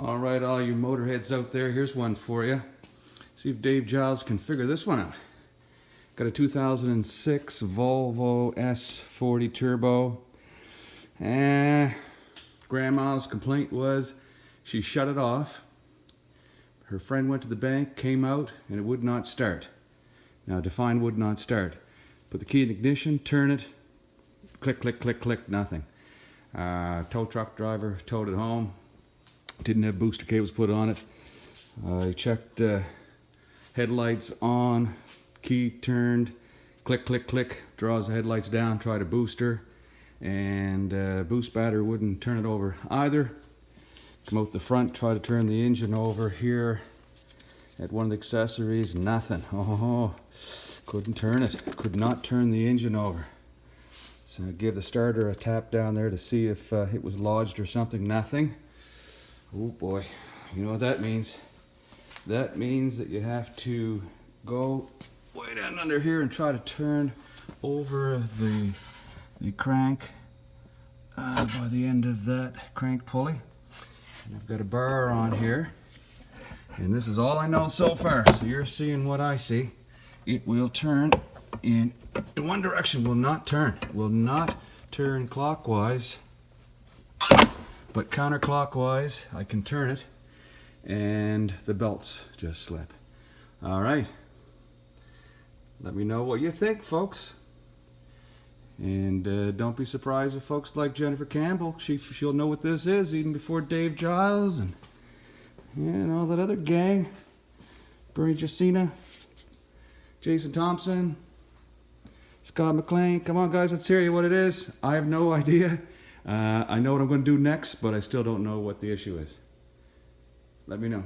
All right, all you motorheads out there, here's one for you. See if Dave Giles can figure this one out. Got a 2006 Volvo S60 turbo. Grandma's complaint was she shut it off. Her friend went to the bank, came out, and it would not start. Now define would not start. Put the key in the ignition, turn it, click, click, click, click, nothing. Tow truck driver towed it home. Didn't have booster cables put on it. I checked headlights on, key turned, click, click, click, draws the headlights down, tried a booster, and boost battery wouldn't turn it over either. Come out the front, try to turn the engine over here at one of the accessories, nothing. Oh, couldn't turn it, could not turn the engine over. So I gave the starter a tap down there to see if it was lodged or something, nothing. Oh boy, you know what that means? That means that you have to go way down under here and try to turn over the crank by the end of that crank pulley. And I've got a bar on here, and this is all I know so far, so you're seeing what I see. It will turn in one direction, will not turn clockwise, but counterclockwise I can turn it, and the belts just slip. All right, let me know what you think, folks. And don't be surprised if folks like Jennifer Campbell, she'll know what this is even before Dave Giles and all that other gang. Bernie Jacina, Jason Thompson, Scott McLean. Come on guys, let's hear you what it is. I have no idea. I know what I'm going to do next, but I still don't know what the issue is. Let me know.